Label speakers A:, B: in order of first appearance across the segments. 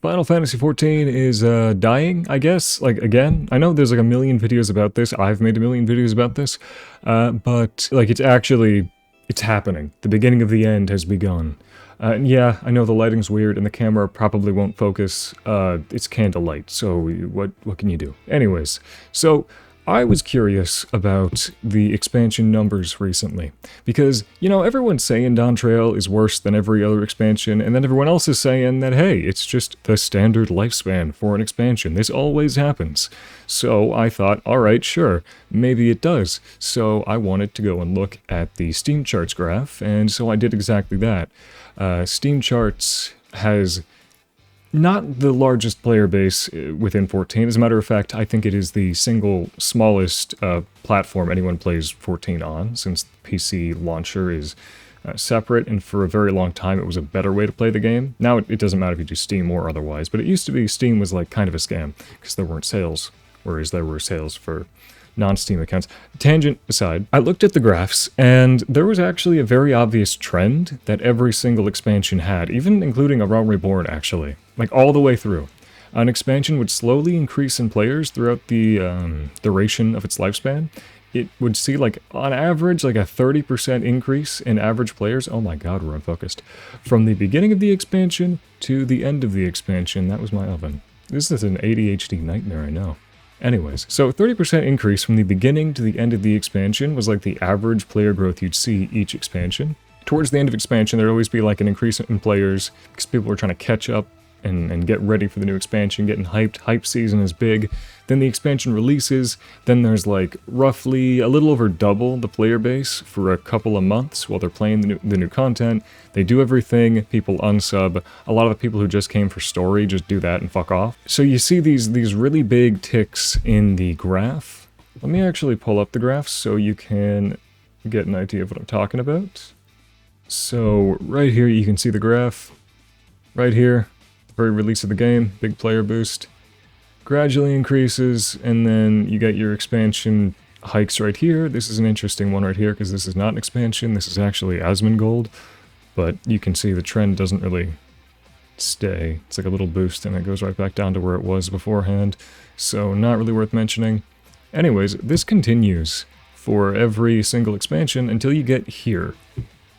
A: Final Fantasy XIV is dying, I guess, like, again. I know there's like a million videos about this, I've made a million videos about this, but, like, it's happening. The beginning of the end has begun. And yeah, I know the lighting's weird and the camera probably won't focus, it's candlelight, so what can you do? Anyways, so I was curious about the expansion numbers recently, because, you know, everyone's saying Dawntrail is worse than every other expansion, and then everyone else is saying that, hey, it's just the standard lifespan for an expansion. This always happens. So I thought, alright, sure, maybe it does. So I wanted to go and look at the Steam Charts graph, and so I did exactly that. Steam Charts has not the largest player base within 14. As a matter of fact, I think it is the single smallest platform anyone plays 14 on, since the PC launcher is separate, and for a very long time it was a better way to play the game. Now it doesn't matter if you do Steam or otherwise, but it used to be Steam was like kind of a scam, because there weren't sales, whereas there were sales for non-Steam accounts. Tangent aside, I looked at the graphs, and there was actually a very obvious trend that every single expansion had, even including A Realm Reborn, actually. Like, all the way through. An expansion would slowly increase in players throughout the duration of its lifespan. It would see, like, on average, like a 30% increase in average players. Oh my god, we're unfocused. From the beginning of the expansion to the end of the expansion. That was my oven. This is an ADHD nightmare, I know. Anyways, so 30% increase from the beginning to the end of the expansion was like the average player growth you'd see each expansion. Towards the end of expansion, there'd always be like an increase in players, because people were trying to catch up and get ready for the new expansion, getting hyped. Hype season is big. Then the expansion releases, then there's like roughly a little over double the player base for a couple of months while they're playing the new content. They do everything, people unsub. A lot of the people who just came for story just do that and fuck off. So you see these really big ticks in the graph. Let me actually pull up the graph so you can get an idea of what I'm talking about. So right here you can see the graph. Right here, very release of the game, big player boost. Gradually increases, and then you get your expansion hikes right here. This is an interesting one right here, because this is not an expansion, this is actually Asmongold. But you can see the trend doesn't really stay. It's like a little boost, and it goes right back down to where it was beforehand. So not really worth mentioning. Anyways, this continues for every single expansion until you get here.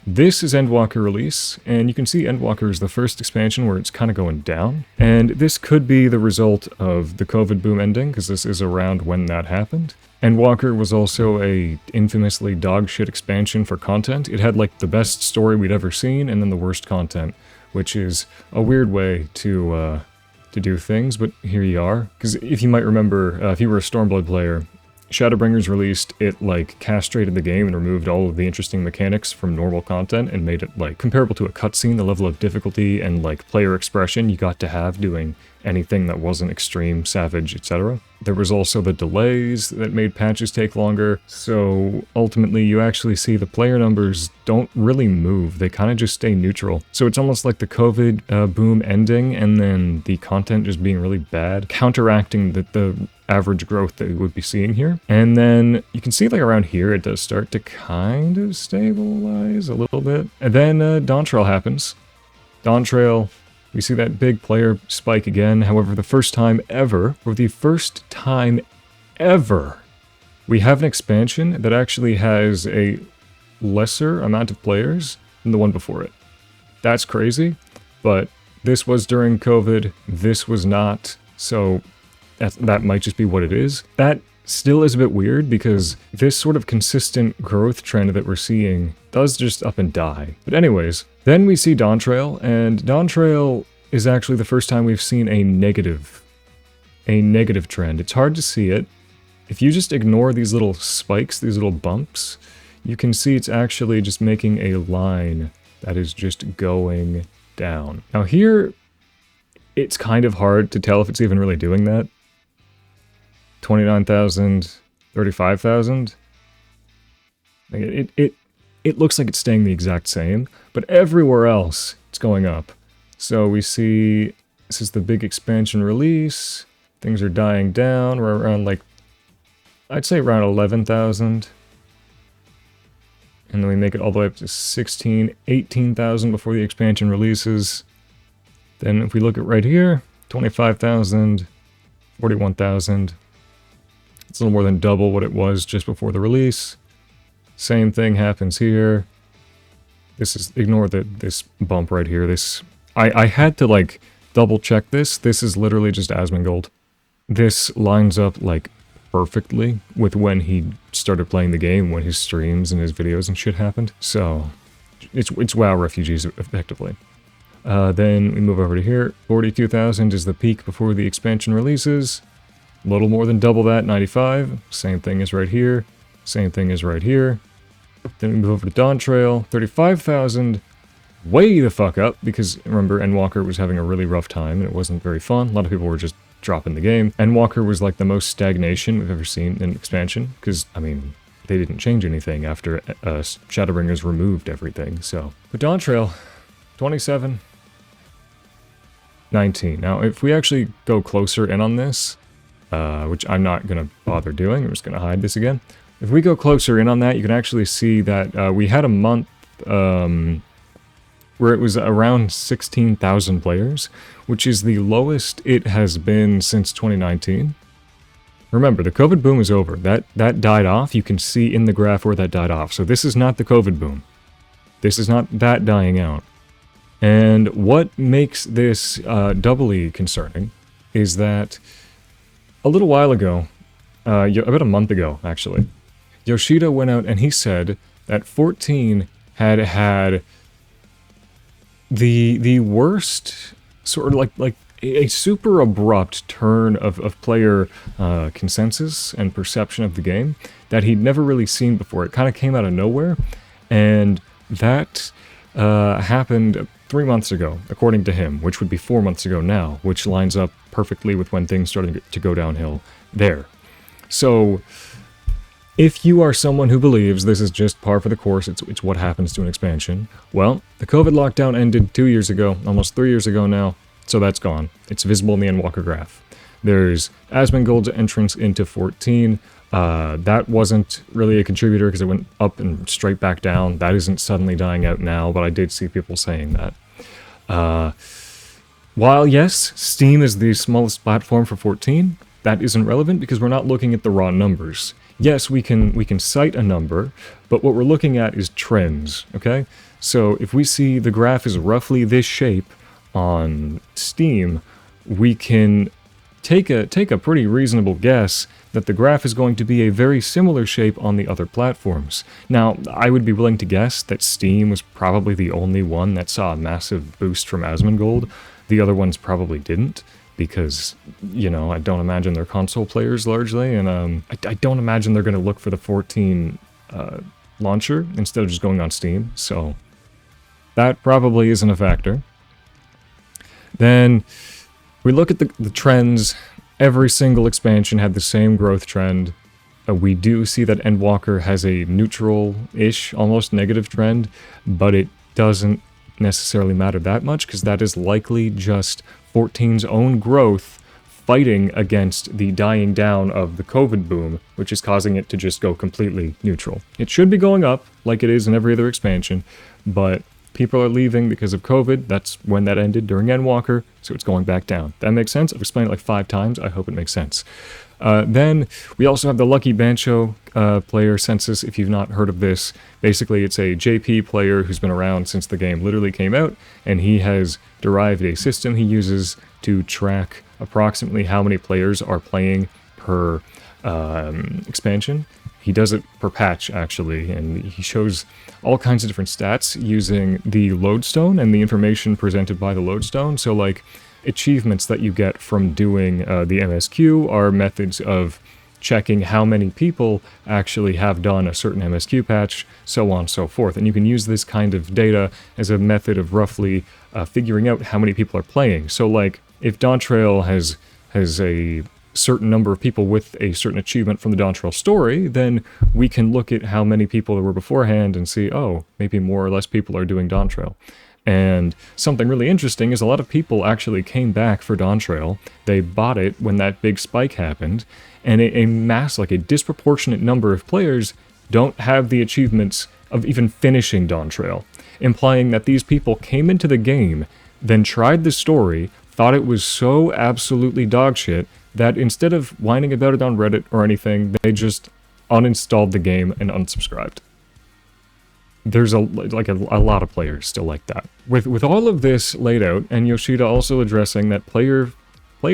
A: This is Endwalker release, and you can see Endwalker is the first expansion where it's kind of going down. And this could be the result of the COVID boom ending, because this is around when that happened. Endwalker was also a infamously dogshit expansion for content. It had like the best story we'd ever seen, and then the worst content, which is a weird way to do things, but here you are. Because if you might remember, if you were a Stormblood player, Shadowbringers released, it like castrated the game and removed all of the interesting mechanics from normal content and made it like comparable to a cutscene, the level of difficulty and like player expression you got to have doing anything that wasn't extreme, savage, etc. There was also the delays that made patches take longer, so ultimately you actually see the player numbers don't really move, they kind of just stay neutral. So it's almost like the COVID boom ending and then the content just being really bad, counteracting the average growth that we would be seeing here. And then you can see like around here it does start to kind of stabilize a little bit. And then Dawntrail happens. Dawntrail, we see that big player spike again. However, the first time ever, we have an expansion that actually has a lesser amount of players than the one before it. That's crazy, but this was during COVID, this was not, so that might just be what it is. That still is a bit weird, because this sort of consistent growth trend that we're seeing does just up and die. But anyways, then we see Dawntrail, and Dawntrail is actually the first time we've seen a negative trend. It's hard to see it. If you just ignore these little spikes, these little bumps, you can see it's actually just making a line that is just going down. Now here, it's kind of hard to tell if it's even really doing that. 29,000, 35,000. It looks like it's staying the exact same, but everywhere else it's going up. So we see this is the big expansion release. Things are dying down. We're around like, I'd say around 11,000. And then we make it all the way up to 16, 18,000 before the expansion releases. Then if we look at right here, 25,000, 41,000. It's a little more than double what it was just before the release. Same thing happens here. This is, ignore this bump right here. I had to like double check this. This is literally just Asmongold. This lines up like perfectly with when he started playing the game, when his streams and his videos and shit happened. So it's WoW refugees effectively. Then we move over to here. 42,000 is the peak before the expansion releases. A little more than double that, 95. Same thing is right here. Same thing is right here. Then we move over to Dawntrail. 35,000. Way the fuck up, because remember, Endwalker was having a really rough time and it wasn't very fun. A lot of people were just dropping the game. Endwalker was like the most stagnation we've ever seen in expansion, because, I mean, they didn't change anything after Shadowbringers removed everything, so. But Dawntrail, 27, 19. Now, if we actually go closer in on this, which I'm not going to bother doing, I'm just going to hide this again. If we go closer in on that, you can actually see that we had a month where it was around 16,000 players, which is the lowest it has been since 2019. Remember, the COVID boom is over. That died off. You can see in the graph where that died off. So this is not the COVID boom. This is not that dying out. And what makes this doubly concerning is that a little while ago, about a month ago actually, Yoshida went out and he said that 14 had the worst sort of like a super abrupt turn of player consensus and perception of the game that he'd never really seen before. It kind of came out of nowhere, and that happened 3 months ago, according to him, which would be 4 months ago now, which lines up perfectly with when things started to go downhill there. So if you are someone who believes this is just par for the course, it's what happens to an expansion, well, the COVID lockdown ended 2 years ago, almost 3 years ago now, so that's gone. It's visible in the Endwalker graph. There's Asmongold's entrance into 14. That wasn't really a contributor because it went up and straight back down. That isn't suddenly dying out now, but I did see people saying that. While, yes, Steam is the smallest platform for 14, that isn't relevant because we're not looking at the raw numbers. Yes, we can cite a number, but what we're looking at is trends, okay? So if we see the graph is roughly this shape on Steam, we can take a pretty reasonable guess that the graph is going to be a very similar shape on the other platforms. Now, I would be willing to guess that Steam was probably the only one that saw a massive boost from Asmongold. The other ones probably didn't, because, you know, I don't imagine they're console players largely, and I don't imagine they're going to look for the 14 launcher instead of just going on Steam, so that probably isn't a factor. Then we look at the trends. Every single expansion had the same growth trend. We do see that Endwalker has a neutral-ish, almost negative trend, but it doesn't necessarily matter that much because that is likely just 14's own growth fighting against the dying down of the COVID boom, which is causing it to just go completely neutral. It should be going up, like it is in every other expansion, but people are leaving because of COVID. That's when that ended, during Endwalker, so it's going back down. That makes sense? I've explained it like 5 times. I hope it makes sense. Then we also have the Lucky Bancho player census. If you've not heard of this, basically it's a JP player who's been around since the game literally came out, and he has derived a system he uses to track approximately how many players are playing per expansion. He does it per patch, actually, and he shows all kinds of different stats using the lodestone and the information presented by the lodestone. So, like, achievements that you get from doing the MSQ are methods of checking how many people actually have done a certain MSQ patch, so on and so forth. And you can use this kind of data as a method of roughly figuring out how many people are playing. So, like, if Dawntrail has a certain number of people with a certain achievement from the Dawntrail story, then we can look at how many people there were beforehand and see, oh, maybe more or less people are doing Dawntrail. And something really interesting is a lot of people actually came back for Dawntrail. They bought it when that big spike happened, and a disproportionate number of players don't have the achievements of even finishing Dawntrail, implying that these people came into the game, then tried the story, thought it was so absolutely dog shit that instead of whining about it on Reddit or anything, they just uninstalled the game and unsubscribed. There's a lot of players still like that. With all of this laid out, and Yoshida also addressing that player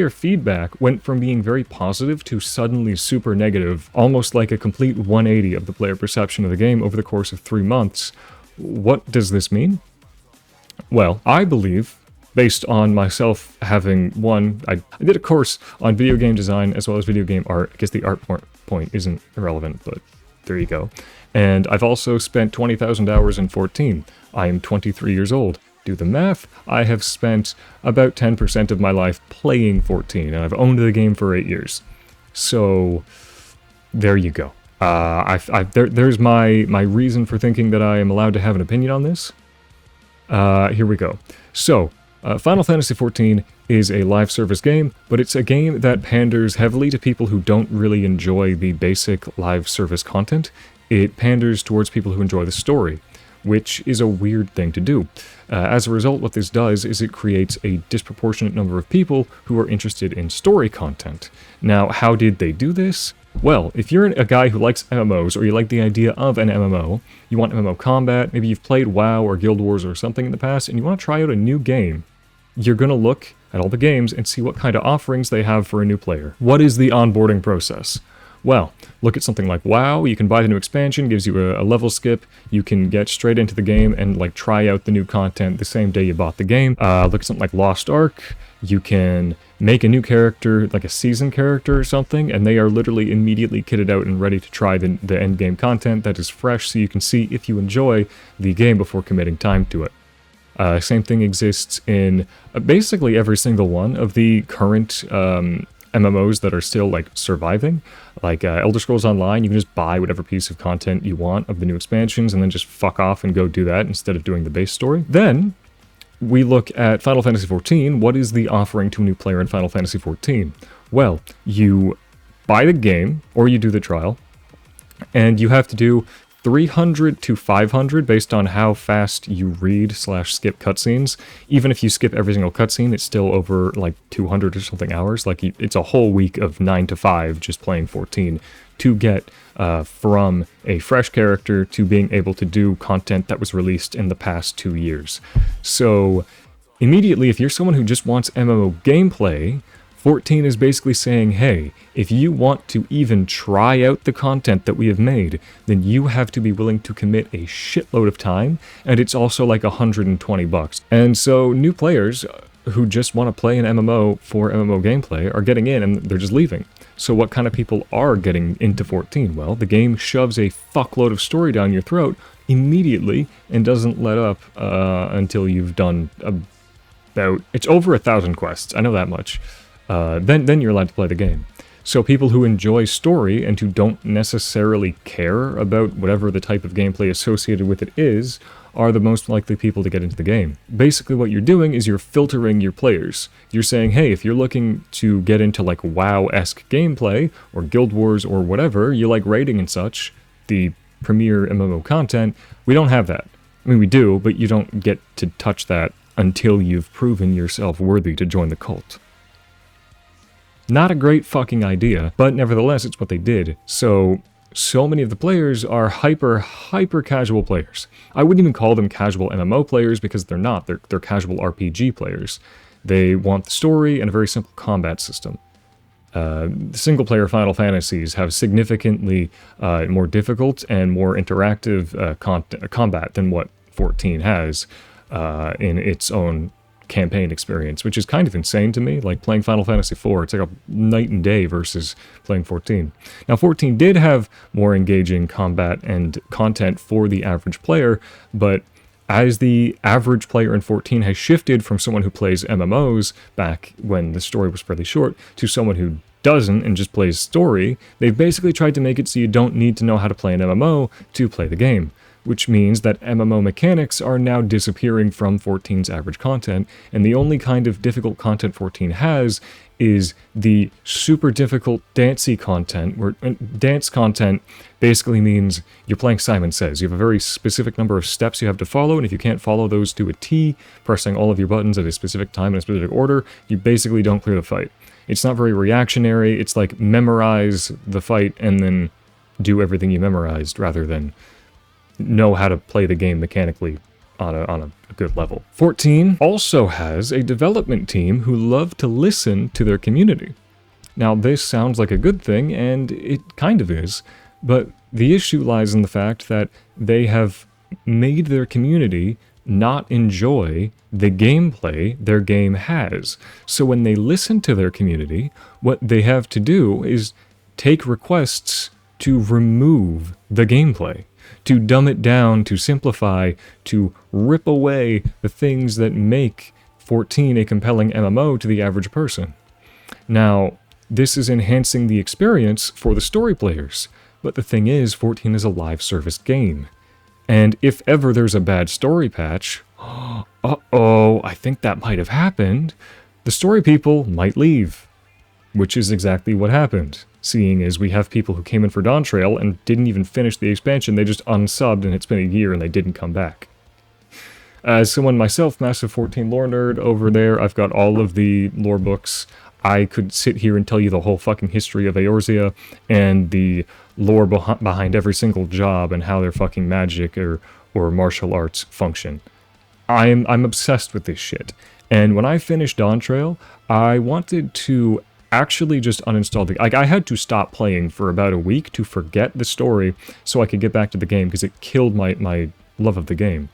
A: feedback went from being very positive to suddenly super negative, almost like a complete 180 of the player perception of the game over the course of 3 months. What does this mean? Well, I believe, based on myself having I did a course on video game design as well as video game art. I guess the art point isn't irrelevant, but there you go. And I've also spent 20,000 hours in 14. I am 23 years old. Do the math, I have spent about 10% of my life playing 14, and I've owned the game for 8 years. So, there you go. There's my reason for thinking that I am allowed to have an opinion on this. Here we go. So, Final Fantasy XIV is a live service game, but it's a game that panders heavily to people who don't really enjoy the basic live service content. It panders towards people who enjoy the story, which is a weird thing to do. As a result, what this does is it creates a disproportionate number of people who are interested in story content. Now, how did they do this? Well, if you're a guy who likes MMOs, or you like the idea of an MMO, you want MMO combat, maybe you've played WoW or Guild Wars or something in the past, and you want to try out a new game, you're going to look at all the games and see what kind of offerings they have for a new player. What is the onboarding process? Well, look at something like WoW. You can buy the new expansion, gives you a level skip. You can get straight into the game and like try out the new content the same day you bought the game. Look at something like Lost Ark. You can make a new character, like a season character or something, and they are literally immediately kitted out and ready to try the end game content that is fresh, so you can see if you enjoy the game before committing time to it. Same thing exists in basically every single one of the current MMOs that are still like surviving. Like Elder Scrolls Online, you can just buy whatever piece of content you want of the new expansions and then just fuck off and go do that instead of doing the base story. Then we look at Final Fantasy XIV. What is the offering to a new player in Final Fantasy XIV? Well, you buy the game or you do the trial, and you have to do 300 to 500 based on how fast you read/skip cutscenes. Even if you skip every single cutscene, it's still over like 200 or something hours. Like it's a whole week of 9 to 5 just playing 14 to get from a fresh character to being able to do content that was released in the past 2 years. So immediately, if you're someone who just wants MMO gameplay, 14 is basically saying, hey, if you want to even try out the content that we have made, then you have to be willing to commit a shitload of time, and it's also like $120. And so new players who just want to play an MMO for MMO gameplay are getting in and they're just leaving. So what kind of people are getting into 14? Well, the game shoves a fuckload of story down your throat immediately and doesn't let up until you've done about... It's over 1,000 quests, I know that much. Then you're allowed to play the game. So people who enjoy story and who don't necessarily care about whatever the type of gameplay associated with it is, are the most likely people to get into the game. Basically what you're doing is you're filtering your players. You're saying, hey, if you're looking to get into like WoW-esque gameplay, or Guild Wars or whatever, you like raiding and such, the premier MMO content, we don't have that. I mean, we do, but you don't get to touch that until you've proven yourself worthy to join the cult. Not a great fucking idea, but nevertheless, it's what they did. So many of the players are hyper casual players. I wouldn't even call them casual MMO players because they're not. They're casual RPG players. They want the story and a very simple combat system. Single-player Final Fantasies have significantly more difficult and more interactive combat than what 14 has in its own campaign experience, which is kind of insane to me. Like playing Final Fantasy IV, it's like a night and day versus playing 14. Now 14 did have more engaging combat and content for the average player, but as the average player in 14 has shifted from someone who plays MMOs back when the story was fairly short to someone who doesn't and just plays story, they've basically tried to make it so you don't need to know how to play an MMO to play the game. which means that MMO mechanics are now disappearing from 14's average content, and the only kind of difficult content 14 has is the super difficult dancey content, where dance content basically means you're playing Simon Says. You have a very specific number of steps you have to follow, and if you can't follow those to a T, pressing all of your buttons at a specific time in a specific order, you basically don't clear the fight. It's not very reactionary. It's like memorize the fight and then do everything you memorized rather than know how to play the game mechanically on a good level. 14 also has a development team who love to listen to their community. Now, this sounds like a good thing, and it kind of is, but the issue lies in the fact that they have made their community not enjoy the gameplay their game has. So when they listen to their community, what they have to do is take requests to remove the gameplay, to dumb it down, to simplify, to rip away the things that make 14 a compelling MMO to the average person. Now, this is enhancing the experience for the story players, but the thing is, 14 is a live service game. And if ever there's a bad story patch, uh-oh, I think that might have happened, the story people might leave. Which is exactly what happened, seeing as we have people who came in for Dawntrail and didn't even finish the expansion, they just unsubbed and it's been a year and they didn't come back. As someone myself, massive 14 lore nerd over there, I've got all of the lore books. I could sit here and tell you the whole fucking history of Eorzea and the lore behind every single job and how their fucking magic or martial arts function. I'm obsessed with this shit. And when I finished Dawntrail, I wanted to actually just uninstall the... Like, I had to stop playing for about a week to forget the story so I could get back to the game because it killed my love of the game.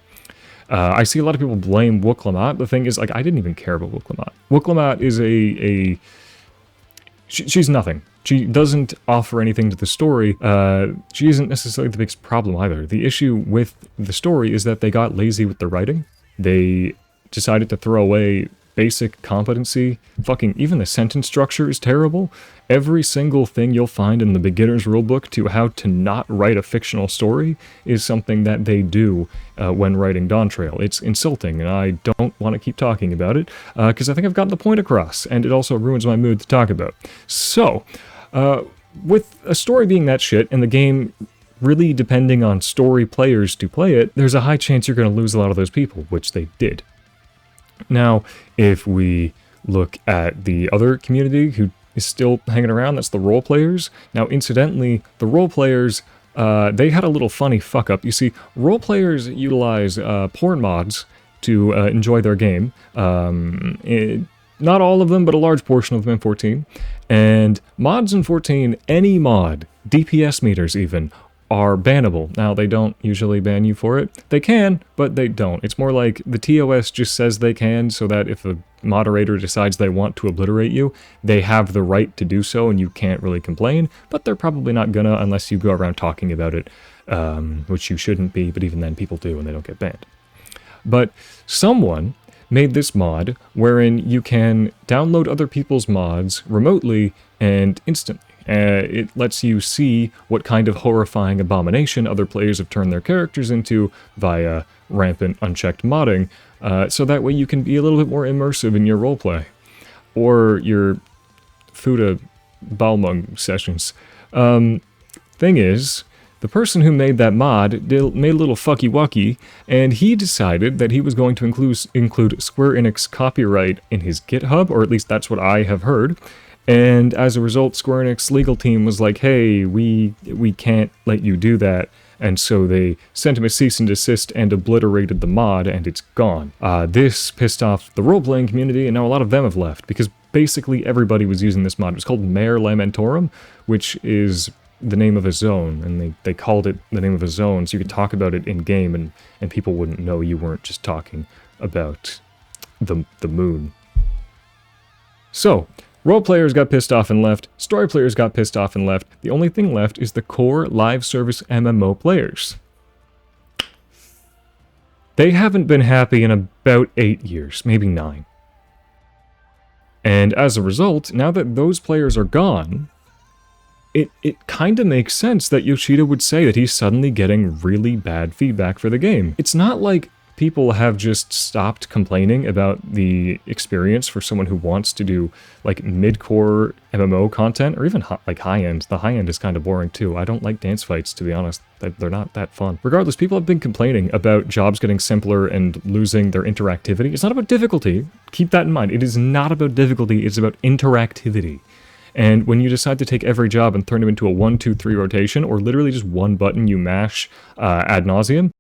A: I see a lot of people blame lamat. The thing is, like, I didn't even care about lamat. lamat is she's nothing. She doesn't offer anything to the story. She isn't necessarily the biggest problem either. The issue with the story is that they got lazy with the writing. They decided to throw away basic competency. Fucking even the sentence structure is terrible. Every single thing you'll find in the beginner's rulebook to how to not write a fictional story is something that they do when writing Dawntrail. It's insulting, and I don't want to keep talking about it, because I think I've gotten the point across, and it also ruins my mood to talk about. So, with a story being that shit, and the game really depending on story players to play it, there's a high chance you're going to lose a lot of those people, which they did. Now, if we look at the other community who is still hanging around, that's the role players. Now, incidentally, the role players, they had a little funny fuck up. You see, role players utilize porn mods to enjoy their game. Not all of them, but a large portion of them in 14. And mods in 14, any mod, DPS meters even, are bannable. Now, they don't usually ban you for it. They can, but they don't. It's more like the TOS just says they can, so that if a moderator decides they want to obliterate you, they have the right to do so, and you can't really complain, but they're probably not gonna unless you go around talking about it, which you shouldn't be, but even then people do, and they don't get banned. But someone made this mod wherein you can download other people's mods remotely and instantly. It lets you see what kind of horrifying abomination other players have turned their characters into via rampant unchecked modding, so that way you can be a little bit more immersive in your roleplay. Or your Fuda Balmung sessions. Thing is, the person who made that mod made a little fucky-wucky, and he decided that he was going to include Square Enix copyright in his GitHub, or at least that's what I have heard. And as a result, Square Enix legal team was like, hey, we can't let you do that. And so they sent him a cease and desist and obliterated the mod, and it's gone. This pissed off the role-playing community, and now a lot of them have left, because basically everybody was using this mod. It was called Mare Lamentorum, which is the name of a zone, and they called it the name of a zone, so you could talk about it in-game, and people wouldn't know you weren't just talking about the moon. So, role players got pissed off and left, story players got pissed off and left, the only thing left is the core live service MMO players. They haven't been happy in about 8 years, maybe 9. And as a result, now that those players are gone, it kind of makes sense that Yoshida would say that he's suddenly getting really bad feedback for the game. It's not like people have just stopped complaining about the experience for someone who wants to do like mid-core MMO content, or even like high-end. The high-end is kind of boring too. I don't like dance fights, to be honest. They're not that fun. Regardless, people have been complaining about jobs getting simpler and losing their interactivity. It's not about difficulty. Keep that in mind. It is not about difficulty. It's about interactivity. And when you decide to take every job and turn them into a 1, 2, 3 rotation, or literally just one button you mash ad nauseum,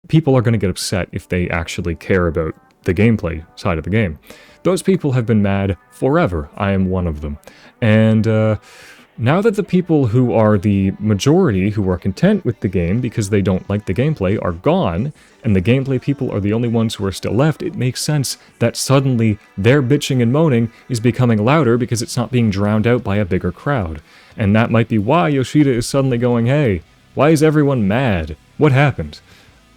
A: people are going to get upset if they actually care about the gameplay side of the game. Those people have been mad forever. I am one of them. And now that the people who are the majority who are content with the game because they don't like the gameplay are gone, and the gameplay people are the only ones who are still left, it makes sense that suddenly their bitching and moaning is becoming louder because it's not being drowned out by a bigger crowd. And that might be why Yoshida is suddenly going, hey, why is everyone mad? What happened?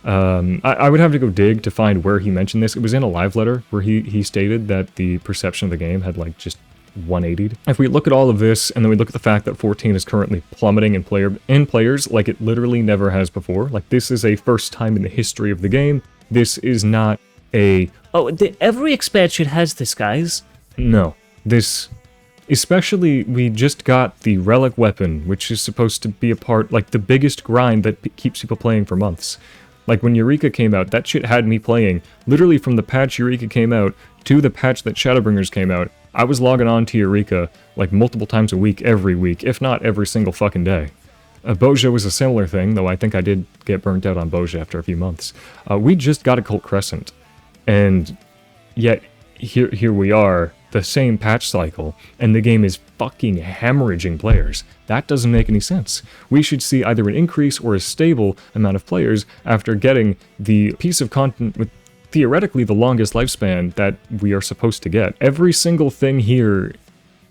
A: I would have to go dig to find where he mentioned this. It was in a live letter where he stated that the perception of the game had like just 180'd. If we look at all of this, and then we look at the fact that 14 is currently plummeting in players like it literally never has before. Like, this is a first time in the history of the game. This is not a...
B: Oh, every expansion has this, guys.
A: No. This... Especially, we just got the relic weapon, which is supposed to be a part, like, the biggest grind that keeps people playing for months. Like, when Eureka came out, that shit had me playing. Literally from the patch Eureka came out to the patch that Shadowbringers came out, I was logging on to Eureka, like, multiple times a week, every week, if not every single fucking day. Boja was a similar thing, though I think I did get burnt out on Boja after a few months. We just got a Cult Crescent, and yet, here we are, the same patch cycle, and the game is fucking hemorrhaging players. That doesn't make any sense. We should see either an increase or a stable amount of players after getting the piece of content with theoretically the longest lifespan that we are supposed to get. Every single thing here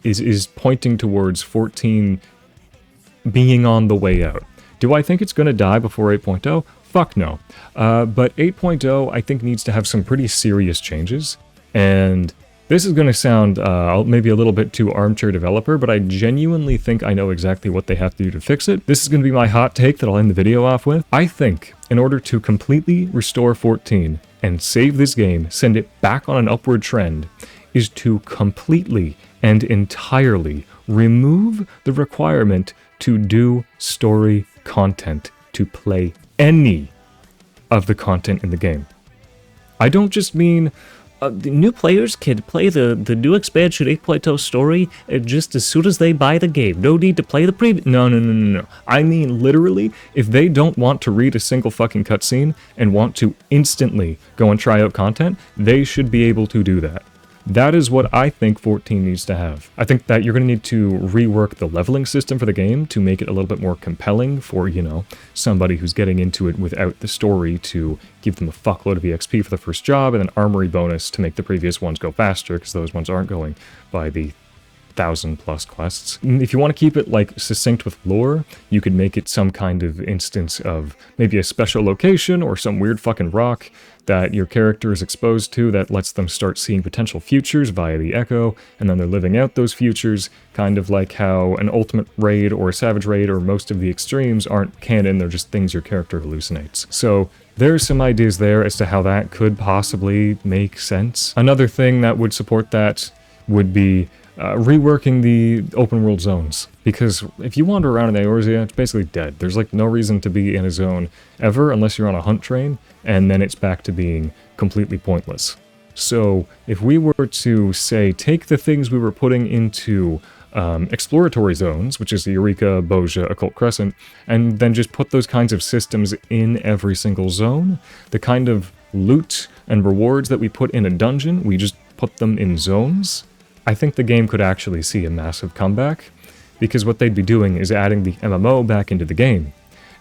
A: is pointing towards 14 being on the way out. Do I think it's going to die before 8.0? Fuck no. But 8.0 I think needs to have some pretty serious changes, and this is going to sound maybe a little bit too armchair developer, but I genuinely think I know exactly what they have to do to fix it. This is going to be my hot take that I'll end the video off with. I think in order to completely restore 14 and save this game, send it back on an upward trend, is to completely and entirely remove the requirement to do story content to play any of the content in the game. I don't just mean...
B: the new players can play the new expansion 8.0 story just as soon as they buy the game. No need to play the previous...
A: No. I mean, literally, if they don't want to read a single fucking cutscene and want to instantly go and try out content, they should be able to do that. That is what I think 14 needs to have. I think that you're going to need to rework the leveling system for the game to make it a little bit more compelling for, you know, somebody who's getting into it without the story, to give them a fuckload of EXP for the first job and an armory bonus to make the previous ones go faster, because those ones aren't going by the 1,000+ quests. If you want to keep it like succinct with lore, you could make it some kind of instance of maybe a special location or some weird fucking rock that your character is exposed to that lets them start seeing potential futures via the echo, and then they're living out those futures, kind of like how an ultimate raid or a savage raid or most of the extremes aren't canon, they're just things your character hallucinates. So there's some ideas there as to how that could possibly make sense. Another thing that would support that would be reworking the open world zones, because if you wander around in Eorzea, it's basically dead. There's like no reason to be in a zone ever unless you're on a hunt train, and then it's back to being completely pointless. So if we were to, say, take the things we were putting into exploratory zones, which is the Eureka, Boja, Occult Crescent, and then just put those kinds of systems in every single zone, the kind of loot and rewards that we put in a dungeon, we just put them in zones, I think the game could actually see a massive comeback, because what they'd be doing is adding the MMO back into the game.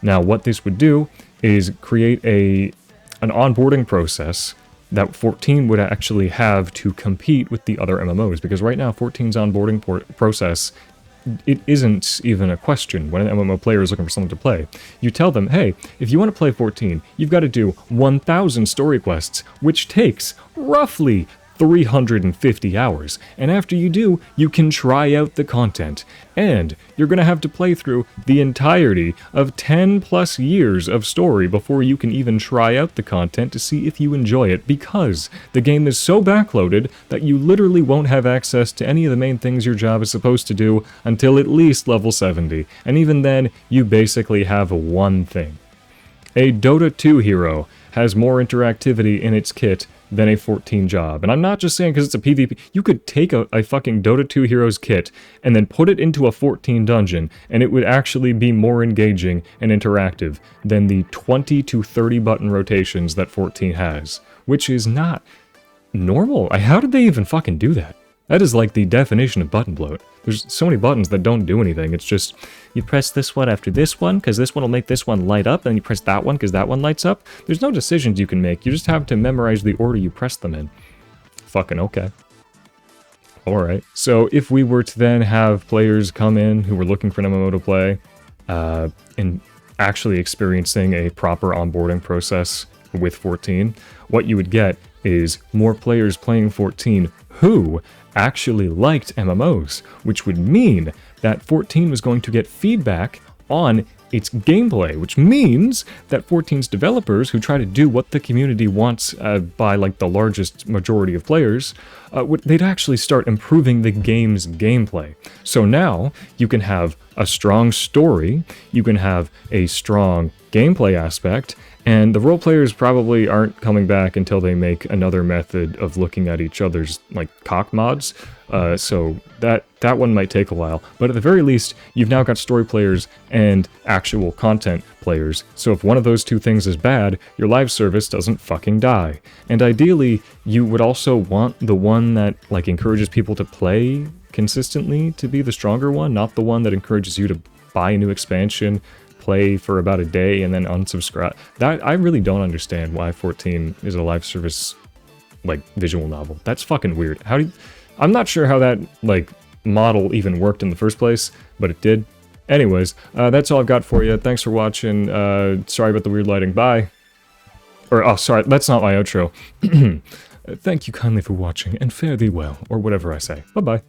A: Now, what this would do is create an onboarding process that 14 would actually have to compete with the other MMOs, because right now 14's onboarding process, it isn't even a question when an MMO player is looking for something to play. You tell them, hey, if you want to play 14, you've got to do 1,000 story quests, which takes roughly 350 hours, and after you do, you can try out the content. And you're gonna have to play through the entirety of 10 plus years of story before you can even try out the content to see if you enjoy it, because the game is so backloaded that you literally won't have access to any of the main things your job is supposed to do until at least level 70, and even then, you basically have one thing. A Dota 2 hero has more interactivity in its kit than a 14 job. And I'm not just saying because it's a PvP. You could take a fucking Dota 2 hero's kit and then put it into a 14 dungeon, and it would actually be more engaging and interactive than the 20 to 30 button rotations that 14 has, which is not normal. How did they even fucking do that? That is like the definition of button bloat. There's so many buttons that don't do anything. It's just, you press this one after this one, because this one will make this one light up, and you press that one, because that one lights up. There's no decisions you can make. You just have to memorize the order you press them in. Fucking okay. Alright. So if we were to then have players come in who were looking for an MMO to play, and actually experiencing a proper onboarding process with 14, what you would get is more players playing 14 who actually liked MMOs, which would mean that 14 was going to get feedback on its gameplay, which means that 14's developers, who try to do what the community wants by like the largest majority of players, they'd actually start improving the game's gameplay. So now you can have a strong story, you can have a strong gameplay aspect, and the role players probably aren't coming back until they make another method of looking at each other's like cock mods. So that one might take a while, but at the very least, you've now got story players and actual content players. So if one of those two things is bad, your live service doesn't fucking die. And ideally, you would also want the one that like encourages people to play consistently to be the stronger one, not the one that encourages you to buy a new expansion, play for about a day, and then unsubscribe. That I really don't understand why 14 is a live service like visual novel. That's fucking weird. I'm not sure how that like model even worked in the first place, but it did. Anyways, that's all I've got for you. Thanks for watching. Sorry about the weird lighting. Bye. Or, oh, sorry, that's not my outro. Thank you kindly for watching, and fare thee well, or whatever I say. Bye-bye.